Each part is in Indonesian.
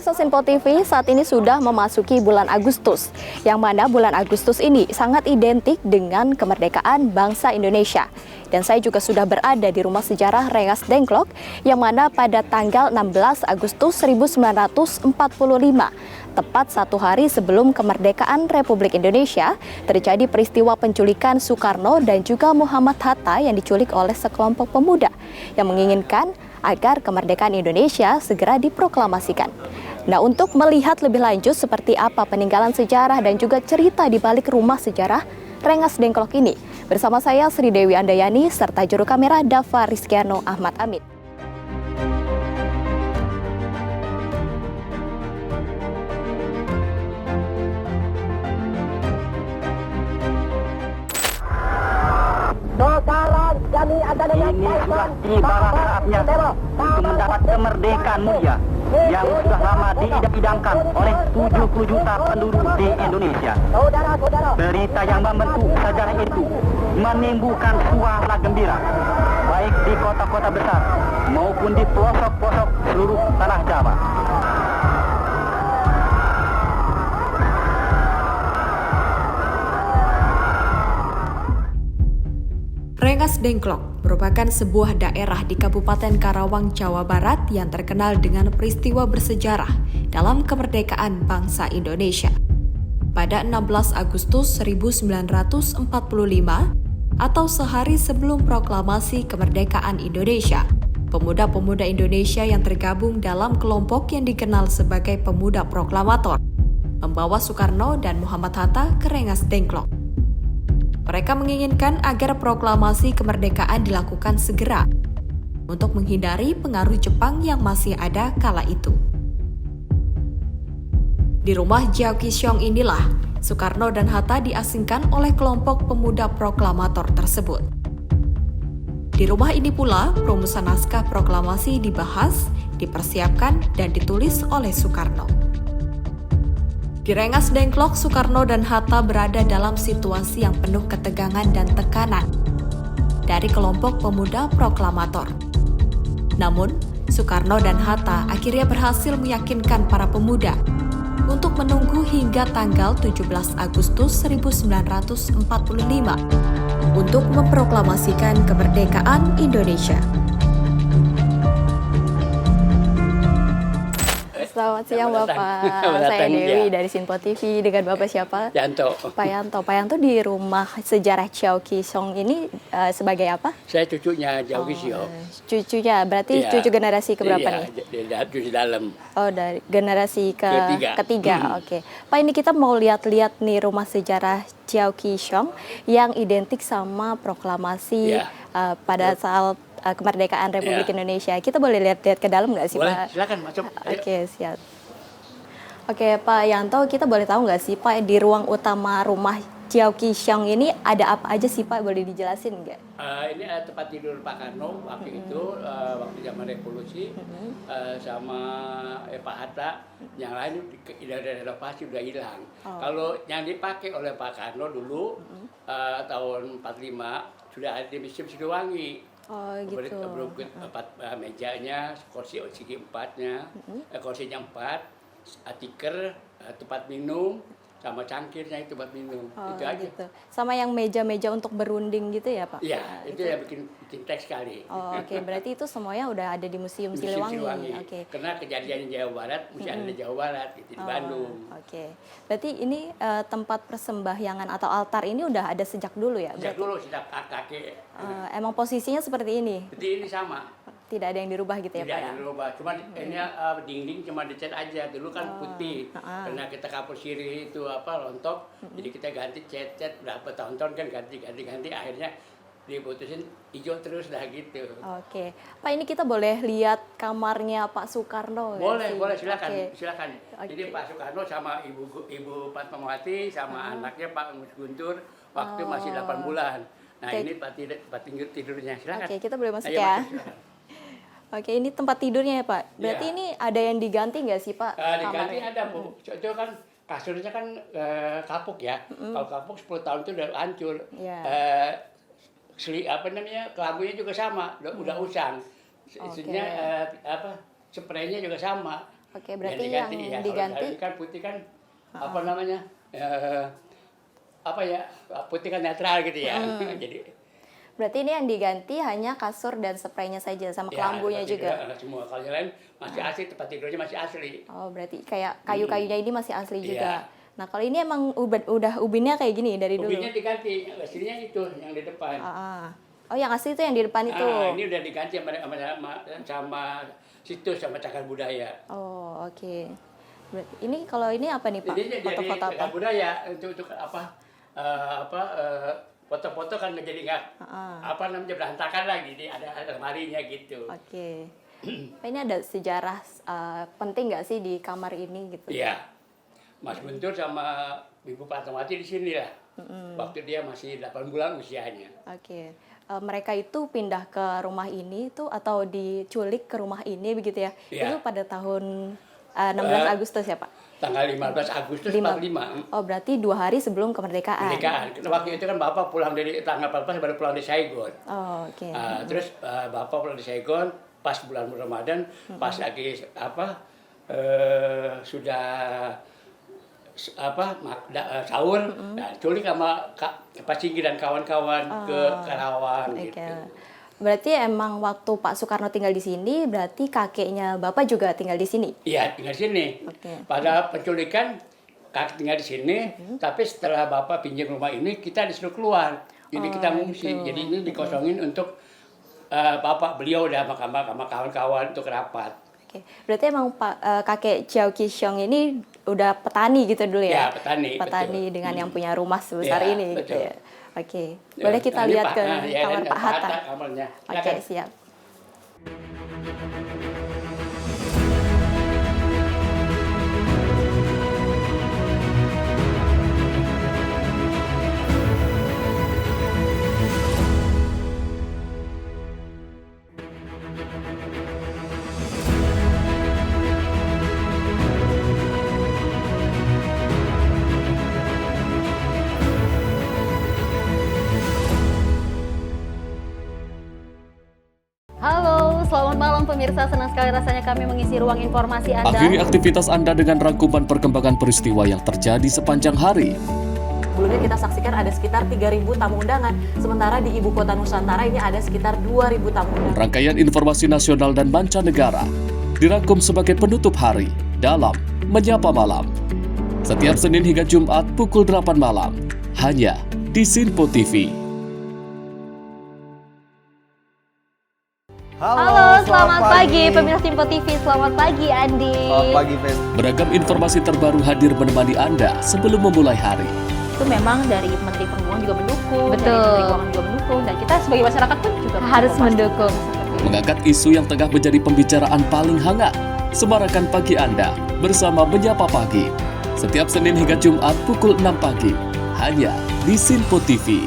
Pemirsa Sinpo TV, saat ini sudah memasuki bulan Agustus, yang mana bulan Agustus ini sangat identik dengan kemerdekaan bangsa Indonesia. Dan saya juga sudah berada di Rumah Sejarah Rengas Dengklok, yang mana pada tanggal 16 Agustus 1945, tepat satu hari sebelum kemerdekaan Republik Indonesia, terjadi peristiwa penculikan Soekarno dan juga Muhammad Hatta yang diculik oleh sekelompok pemuda yang menginginkan agar kemerdekaan Indonesia segera diproklamasikan. Nah, untuk melihat lebih lanjut seperti apa peninggalan sejarah dan juga cerita di balik Rumah Sejarah Rengas Dengklok ini, bersama saya Sri Dewi Andayani serta juru kamera Dava Rizkyano Ahmad Amit. Ini sudah tiba saatnya untuk mendapat kemerdekaan mulia yang sudah lama diidam-idamkan oleh 70 juta penduduk di Indonesia. Berita yang membentuk sejarah itu menimbulkan suara gembira, baik di kota-kota besar maupun di pelosok-pelosok seluruh tanah Jawa. Rengas Dengklok merupakan sebuah daerah di Kabupaten Karawang, Jawa Barat yang terkenal dengan peristiwa bersejarah dalam kemerdekaan bangsa Indonesia. Pada 16 Agustus 1945 atau sehari sebelum proklamasi kemerdekaan Indonesia, pemuda-pemuda Indonesia yang tergabung dalam kelompok yang dikenal sebagai Pemuda Proklamator membawa Soekarno dan Muhammad Hatta ke Rengas Dengklok. Mereka menginginkan agar proklamasi kemerdekaan dilakukan segera untuk menghindari pengaruh Jepang yang masih ada kala itu. Di rumah Jiao Qishong inilah Soekarno dan Hatta diasingkan oleh kelompok pemuda proklamator tersebut. Di rumah ini pula rumusan naskah proklamasi dibahas, dipersiapkan, dan ditulis oleh Soekarno. Di Rengas Dengklok, Soekarno dan Hatta berada dalam situasi yang penuh ketegangan dan tekanan dari kelompok pemuda proklamator. Namun, Soekarno dan Hatta akhirnya berhasil meyakinkan para pemuda untuk menunggu hingga tanggal 17 Agustus 1945 untuk memproklamasikan kemerdekaan Indonesia. Selamat siang Bapak, saya Dewi dari Sinpo TV. Dengan Bapak siapa? Yanto. Pak Yanto. Pak Yanto di Rumah Sejarah Jiao Qishong ini sebagai apa? Saya cucunya Jiao Qishong. Cucunya, berarti Iya. cucu generasi keberapa nih? Cucu dalam. Oh, dari generasi ketiga. Oke. Pak, ini kita mau lihat-lihat nih Rumah Sejarah Jiao Qishong yang identik sama proklamasi pada saat kemerdekaan Republik Indonesia. Kita boleh lihat-lihat ke dalam nggak sih, Boleh, Pak? silakan masuk. Oke, siap. Oke, Pak Yanto, kita boleh tahu nggak sih, Pak, di ruang utama Rumah Jiao Qishong ini ada apa aja sih, Pak? Boleh dijelasin nggak? Ini tempat tidur Pak Karno waktu itu, waktu zaman revolusi, sama Pak Hatta. Yang lain udah renovasi, udah hilang. Kalau yang dipakai oleh Pak Karno dulu, tahun 45, sudah ada di Museum Siliwangi. Oh, gitu. Mejanya, kursi segi empatnya, kursinya 4, tikar, tempat minum, sama cangkirnya itu buat minum. Oh, itu aja. gitu. Sama yang meja-meja untuk berunding gitu ya, Pak? Iya, itu yang bikin teks sekali. Oh, oke. Berarti itu semuanya udah ada di Museum Siliwangi. Oke. Karena kejadian di Jawa Barat, mesti ada di Jawa Barat, gitu, di Bandung. Oke. Berarti ini tempat persembahyangan atau altar ini udah ada sejak dulu ya? Sejak dulu, sejak kakek. Emang posisinya seperti ini? Jadi ini sama. Tidak ada yang dirubah gitu ya, Tidak Pak? ada dirubah, cuma ini dinding cuma dicat aja. Dulu kan putih, karena kita kapur sirih itu lontok, jadi kita ganti cat berapa tahun-tahun kan ganti, akhirnya diputusin hijau terus dah gitu. Oke, Pak, ini kita boleh lihat kamarnya Pak Soekarno? Boleh, sih? silakan, Oke. silakan. Jadi Pak Soekarno sama Ibu Fatmawati sama anaknya Pak Mus Guntur waktu masih 8 bulan. Nah, ini tempat tidurnya, silakan. Oke, kita boleh masuk Ayo, ya. masuk, silakan. Oke, ini tempat tidurnya ya, Pak. Berarti Iya. ini ada yang diganti nggak sih, Pak? Diganti kamarnya? ada, Bu. Itu kan kasurnya kan kapuk ya. Kalau kapuk 10 tahun itu udah hancur. Iya. Kelambunya juga sama, udah usang. Isinya spraynya juga sama. Oke, berarti yang ya. diganti Kalau kan putih kan apa namanya? Apa ya? Putih kan netral gitu ya. Jadi berarti ini yang diganti hanya kasur dan spraynya saja sama kelambunya tempat juga. tidur, semua. Kalau yang lain masih asli, tempat tidurnya masih asli. Oh, berarti kayak kayu-kayunya ini masih asli Iya. juga. Nah, kalau ini emang udah ubinnya kayak gini dari dulu. Ubinnya diganti, aslinya itu yang di depan. Oh, yang asli itu yang di depan itu. Ini udah diganti sama situs sama cagar budaya. Oh, oke. Ini kalau ini apa nih, Pak? Jadi Foto-foto apa? cagar budaya untuk foto-foto kan jadi nggak berantakan lagi, jadi ada lemarinya gitu. Oke. Ini ada sejarah penting nggak sih di kamar ini gitu? Iya, Mas Guntur sama Ibu Fatmawati di sini lah. Waktu dia masih 8 bulan usianya. Oke. Mereka itu pindah ke rumah ini tuh atau diculik ke rumah ini begitu ya? Iya. Itu pada tahun 16 Agustus ya, Pak? Tanggal 15 Agustus 45. Oh, berarti 2 hari sebelum kemerdekaan. Kemerdekaan. Waktu itu kan Bapak pulang dari tanggal 14 baru pulang dari Saigon. Oh, oke. Terus Bapak pulang dari Saigon pas bulan Ramadan, pas lagi sudah sahur, culik sama Pak Singgi dan kawan-kawan ke Karawang gitu. Berarti emang waktu Pak Soekarno tinggal di sini, berarti kakeknya Bapak juga tinggal di sini? Iya, tinggal di sini. Oke. Pada penculikan kakek tinggal di sini, tapi setelah Bapak pinjam rumah ini, kita disuruh keluar. Jadi kita ngungsi. Gitu. Jadi ini dikosongin untuk Bapak beliau dan sama kawan-kawan untuk rapat. Oke. Berarti emang kakek Chiao Ki-shiong ini udah petani gitu dulu ya? Ya, petani. Petani betul. dengan yang punya rumah sebesar Ya, ini gitu betul. ya. Oke. Boleh kita Ini lihat ke kamar Pak Hatta? Kamarnya. Oke, siap. Halo, selamat malam pemirsa. Senang sekali rasanya kami mengisi ruang informasi Anda. Akhiri aktivitas Anda dengan rangkuman perkembangan peristiwa yang terjadi sepanjang hari. Sebelumnya kita saksikan ada sekitar 3.000 tamu undangan, sementara di Ibu Kota Nusantara ini ada sekitar 2.000 tamu undangan. Rangkaian informasi nasional dan mancanegara dirangkum sebagai penutup hari dalam Menyapa Malam. Setiap Senin hingga Jumat pukul 8 malam, hanya di Sinpo TV. Halo, selamat pagi pemirsa Simpo TV. Selamat pagi Andi. Selamat pagi, Fen. Beragam informasi terbaru hadir menemani Anda sebelum memulai hari. Itu memang dari Menteri Perhubungan juga mendukung, Betul. dari Menteri Keuangan juga mendukung, dan kita sebagai masyarakat pun juga Harus mendukung. Mengangkat isu yang tengah menjadi pembicaraan paling hangat. Semarakan pagi Anda bersama Menyapa Pagi. Setiap Senin hingga Jumat pukul 6 pagi. Hanya di Sinpo TV.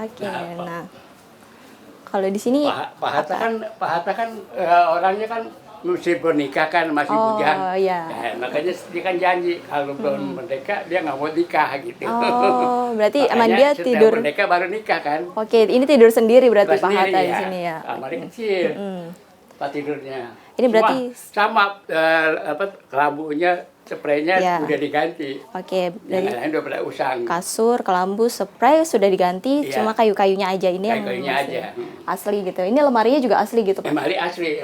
Oke, nah kalau di sini Pak Hatta kan orangnya kan masih bernikah kan, masih bujang. iya. Ya, makanya dia kan janji kalau belum merdeka dia nggak mau nikah gitu. Oh, berarti emang Makanya dia setelah tidur. merdeka baru nikah kan. Oke, ini tidur sendiri berarti Pas Pak sendiri Hatta di sini ya. Kamarnya kecil. Tempat tidurnya. Ini berarti- sama kelambunya, spraynya Ya. udah diganti. Oke, Yang dari lain udah pada usang. kasur, kelambu, spray sudah diganti, Iya. cuma kayu-kayunya aja ini yang Kayu-kayunya masih aja. asli gitu. Ini lemarinya juga asli gitu, Pak. Lemari asli.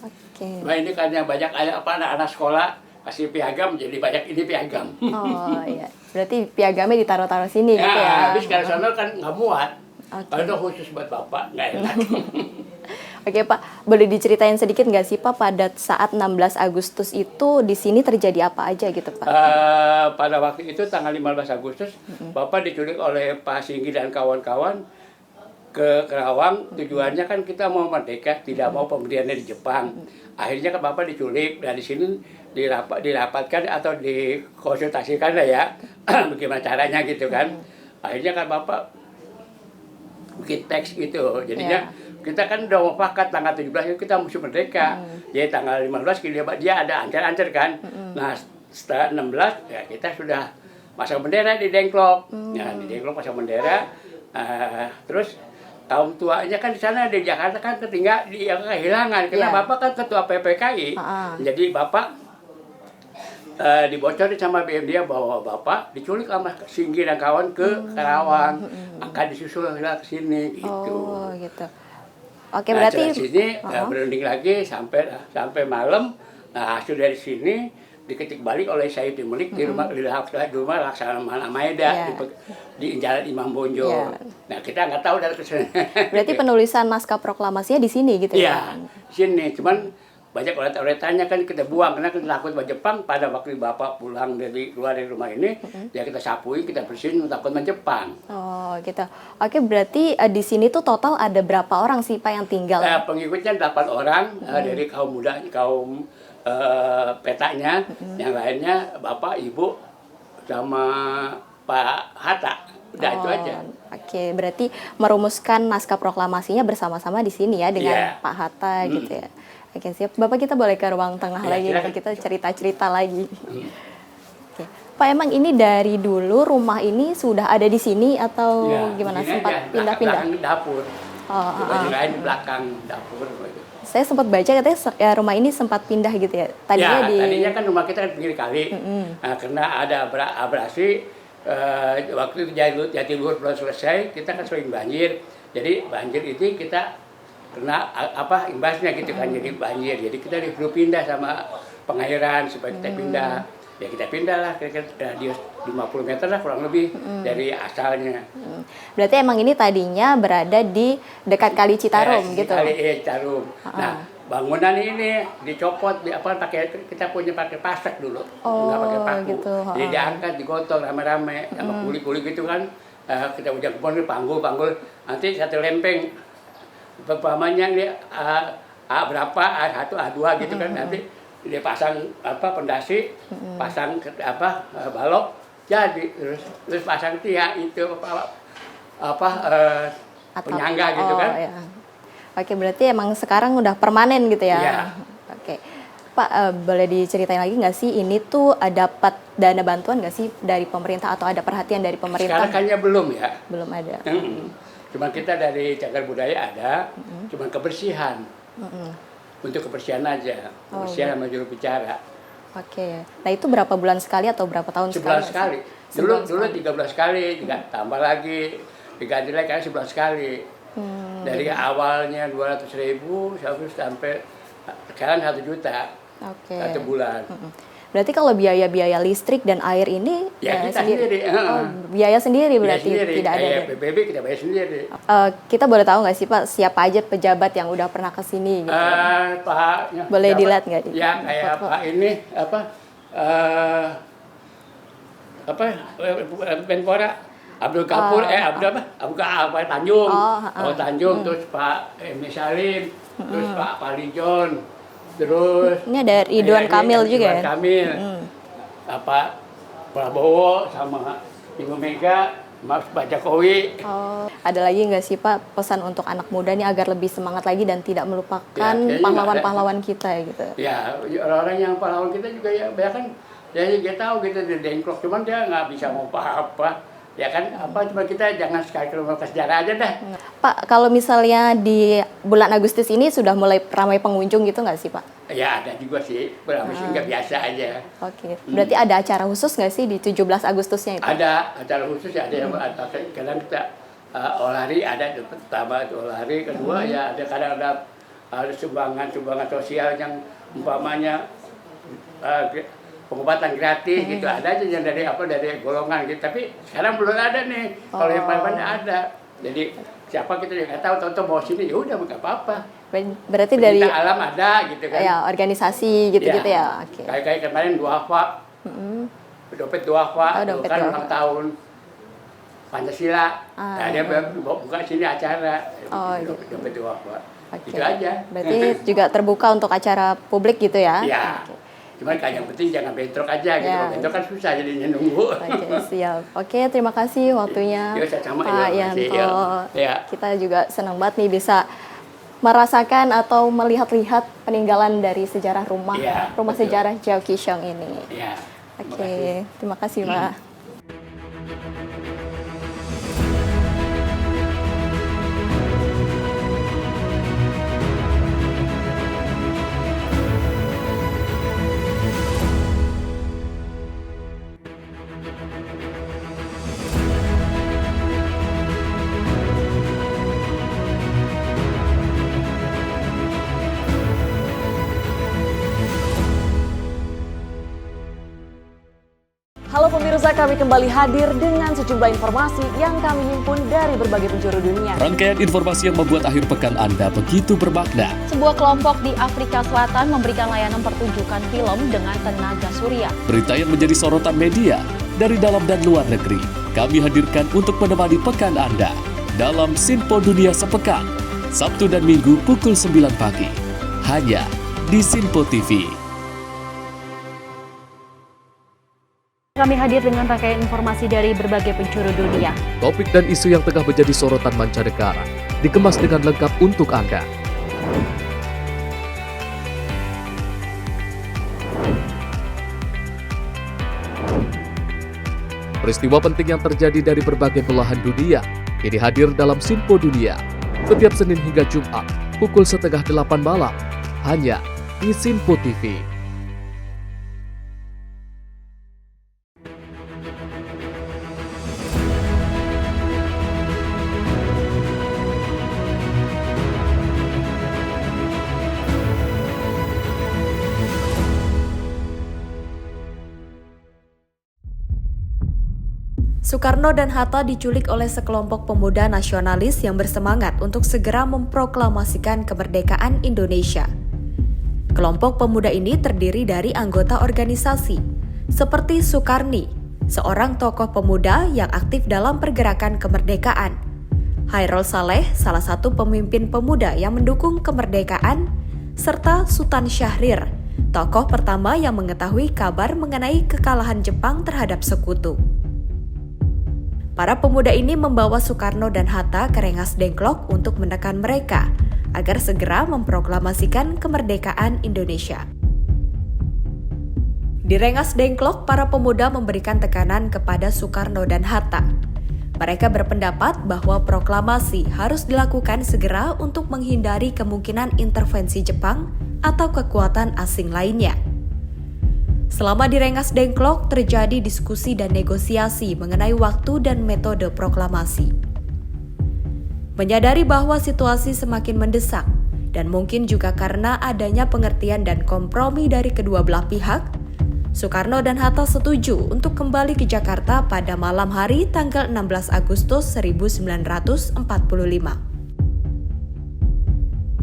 Oke. Nah ini karena banyak anak-anak sekolah kasih piagam, jadi banyak ini piagam. Oh iya, berarti piagamnya ditaruh-taruh sini gitu ya. Habis kalau sana kan nggak muat. Oke. Kalau itu khusus buat Bapak, nggak enak. Oke Pak, boleh diceritain sedikit nggak sih Pak pada saat 16 Agustus itu di sini terjadi apa aja gitu Pak? Pada waktu itu tanggal 15 Agustus, Bapak diculik oleh Pak Singgi dan kawan-kawan ke Karawang. Tujuannya kan kita mau merdeka, tidak mau pemberiannya di Jepang. Akhirnya kan Bapak diculik, dari sini dirapatkan atau dikonsultasikan lah ya, bagaimana caranya gitu kan. Akhirnya kan Bapak bikin teks gitu, jadinya kita kan udah mufakat tanggal 17 itu kita mesti merdeka. Jadi tanggal 15 dia ada ancar-ancar kan. Nah, setelah 16 ya kita sudah pasang bendera di Dengklok. Ya, di Dengklok pasang bendera. Terus kaum tuanya kan di sana di Jakarta kan kehilangan karena Bapak kan ketua PPKI. Jadi Bapak dibocorin sama BM dia bahwa Bapak diculik sama Singgi dan kawan ke Karawang, akan disusul ke sini gitu. Oh, gitu. Oke, Nah, berarti dari sini berunding lagi sampai malam. Nah, hasil dari sini diketik balik oleh Sayyid Melik di rumah Laksamana Maeda di Jalan Imam Bonjol. Nah, kita nggak tahu dari kesana. berarti penulisan naskah proklamasinya di sini gitu ya? Iya, sini. Cuman banyak oret-oretannya kan kita buang karena kita takut Jepang. Pada waktu Bapak pulang keluar dari rumah ini, ya kita sapuin, kita bersihin, takut Jepang. Oh, gitu. Oke, berarti di sini tuh total ada berapa orang sih Pak yang tinggal? Pengikutnya 8 orang dari kaum muda, kaum petanya, yang lainnya Bapak, Ibu, sama Pak Hatta. Udah itu aja. Oke, berarti merumuskan naskah proklamasinya bersama-sama di sini ya dengan Pak Hatta gitu ya. Oke, siap. Bapak, kita boleh ke ruang tengah lagi, silakan. kita cerita-cerita lagi. Oke. Pak, emang ini dari dulu rumah ini sudah ada di sini atau gimana? Sempat pindah-pindah? Belakang dapur. Baju lain di belakang dapur. Saya sempat baca katanya rumah ini sempat pindah gitu ya. Tadinya kan rumah kita kan pinggir kali. Nah, karena ada abrasi, waktu itu Jatiluhur belum selesai, kita kan sering banjir. Jadi banjir itu kita kena imbasnya gitu kan, jadi banjir. Jadi kita disuruh pindah sama pengairan supaya kita pindah. Ya kita pindah lah, kira-kira radius 50 meter lah kurang lebih dari asalnya. Berarti emang ini tadinya berada di dekat Kali Citarum gitu? Kali Citarum. Nah, bangunan ini dicopot, kita punya pakai pasak dulu, nggak pakai paku. Gitu. Jadi diangkat, digotong rame-rame sama kuli-kuli gitu kan. Kita ujang kebun, panggul, nanti satu lempeng. Pertamanya ini berapa, A1, A2 gitu kan, nanti dia pasang pondasi, pasang balok, jadi terus pasang tiang itu penyangga gitu kan. Ya. Oke, berarti emang sekarang udah permanen gitu ya? Iya. Oke. Pak, boleh diceritain lagi nggak sih ini tuh dapat dana bantuan nggak sih dari pemerintah atau ada perhatian dari pemerintah? Sekarang kayaknya belum ya. Belum ada. Cuma kita dari Cagar Budaya ada, cuma kebersihan. Untuk kebersihan aja, kebersihan sama juru bicara. Oke. Nah, itu berapa bulan sekali atau berapa tahun sekali? 11 kali. Dulu 13 kali, tambah lagi, diganti lagi kan 11 kali. Dari awalnya 200.000 sampai sekarang 1 juta. Oke. 1 bulan. Berarti kalau biaya-biaya listrik dan air ini ya kita sendiri. Biaya sendiri berarti tidak ada. PBB kita bayar sendiri. Kita boleh tahu nggak sih Pak siapa aja pejabat yang udah pernah ke sini? Gitu? Pak. Boleh dilihat nggak? Ya kayak Pak ini Menpora Abdul Kapur Abdul Tanjung. Tanjung, terus Pak Salim, terus Pak Palijon. Terus ini ada Ridwan Kamil juga ya? Ridwan Kamil, Prabowo sama Ibu Mega, Pak Jokowi. Ada lagi nggak sih Pak pesan untuk anak muda nih agar lebih semangat lagi dan tidak melupakan pahlawan-pahlawan kita gitu? Ya, orang-orang yang pahlawan kita juga ya banyak kan, ya dia tahu gitu di Dengklok, cuman dia nggak bisa mau apa-apa. Ya kan, cuma kita jangan sekali ke sejarah aja dah. Pak, kalau misalnya di bulan Agustus ini sudah mulai ramai pengunjung gitu nggak sih Pak? Ya ada juga sih, berapa sih nggak biasa aja. Oke, berarti ada acara khusus nggak sih di 17 Agustusnya itu? Ada acara khusus ya, ada yang kadang kita olahri, ada pertama itu olahri, kedua ya ada kadang ada sumbangan sosial yang umpamanya pengobatan gratis gitu, ada aja yang dari golongan gitu, tapi sekarang belum ada nih. Kalau yang paling ada, jadi siapa kita juga nggak tahu, tahu mau sini ya udah nggak apa-apa. Berarti dari alam ada gitu kan? Ya organisasi gitu-gitu ya. Oke. Kayak kemarin duafa, dompet duafa, kan ulang tahun Pancasila, nah dia buka sini acara, dompet duafa, itu aja. Berarti juga terbuka untuk acara publik gitu ya? Iya. Cuman yang penting jangan bentrok aja gitu. Bentrok kan susah jadinya nunggu. Oke, siap. Oke, terima kasih waktunya Pak Yanto. Kita juga senang banget nih bisa merasakan atau melihat-lihat peninggalan dari sejarah rumah Iya, rumah betul. sejarah Jiao Qishong ini. Ya. Oke, terima kasih Pak. Halo pemirsa, kami kembali hadir dengan sejumlah informasi yang kami himpun dari berbagai penjuru dunia. Rangkaian informasi yang membuat akhir pekan Anda begitu bermakna. Sebuah kelompok di Afrika Selatan memberikan layanan pertunjukan film dengan tenaga surya. Berita yang menjadi sorotan media dari dalam dan luar negeri. Kami hadirkan untuk menemani pekan Anda dalam Sinpo Dunia Sepekan, Sabtu dan Minggu pukul 9 pagi. Hanya di Sinpo TV. Kami hadir dengan rangkaian informasi dari berbagai penjuru dunia. Topik dan isu yang tengah menjadi sorotan mancanegara dikemas dengan lengkap untuk Anda. Peristiwa penting yang terjadi dari berbagai belahan dunia kini hadir dalam Sinpo Dunia setiap Senin hingga Jumat pukul 7:30 malam hanya di Sinpo TV. Soekarno dan Hatta diculik oleh sekelompok pemuda nasionalis yang bersemangat untuk segera memproklamasikan kemerdekaan Indonesia. Kelompok pemuda ini terdiri dari anggota organisasi, seperti Sukarni, seorang tokoh pemuda yang aktif dalam pergerakan kemerdekaan. Hairul Saleh, salah satu pemimpin pemuda yang mendukung kemerdekaan, serta Sultan Syahrir, tokoh pertama yang mengetahui kabar mengenai kekalahan Jepang terhadap sekutu. Para pemuda ini membawa Soekarno dan Hatta ke Rengas Dengklok untuk menekan mereka agar segera memproklamasikan kemerdekaan Indonesia. Di Rengas Dengklok, para pemuda memberikan tekanan kepada Soekarno dan Hatta. Mereka berpendapat bahwa proklamasi harus dilakukan segera untuk menghindari kemungkinan intervensi Jepang atau kekuatan asing lainnya. Selama di Rengas Dengklok, terjadi diskusi dan negosiasi mengenai waktu dan metode proklamasi. Menyadari bahwa situasi semakin mendesak, dan mungkin juga karena adanya pengertian dan kompromi dari kedua belah pihak, Soekarno dan Hatta setuju untuk kembali ke Jakarta pada malam hari tanggal 16 Agustus 1945.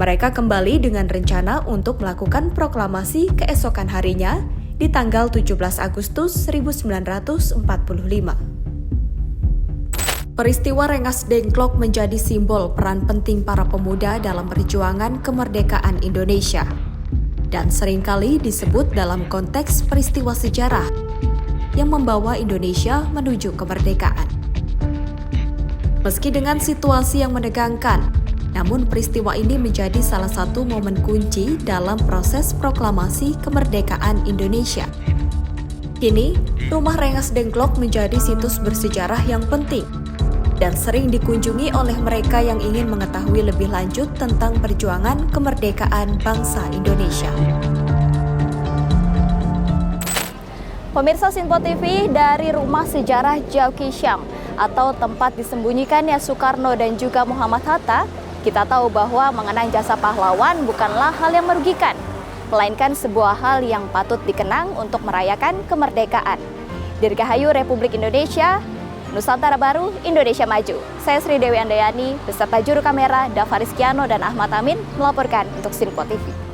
Mereka kembali dengan rencana untuk melakukan proklamasi keesokan harinya di tanggal 17 Agustus 1945. Peristiwa Rengas Dengklok menjadi simbol peran penting para pemuda dalam perjuangan kemerdekaan Indonesia dan seringkali disebut dalam konteks peristiwa sejarah yang membawa Indonesia menuju kemerdekaan. Meski dengan situasi yang menegangkan, namun peristiwa ini menjadi salah satu momen kunci dalam proses proklamasi kemerdekaan Indonesia. Kini, Rumah Rengas Dengklok menjadi situs bersejarah yang penting dan sering dikunjungi oleh mereka yang ingin mengetahui lebih lanjut tentang perjuangan kemerdekaan bangsa Indonesia. Pemirsa Sinpo TV, dari Rumah Sejarah Jiao Qishong atau tempat disembunyikannya Soekarno dan juga Muhammad Hatta, kita tahu bahwa mengenang jasa pahlawan bukanlah hal yang merugikan, melainkan sebuah hal yang patut dikenang untuk merayakan kemerdekaan. Dirgahayu Republik Indonesia, Nusantara Baru, Indonesia Maju. Saya Sri Dewi Andayani beserta juru kamera Dava Rizkiano dan Ahmad Amin melaporkan untuk Sinpo TV.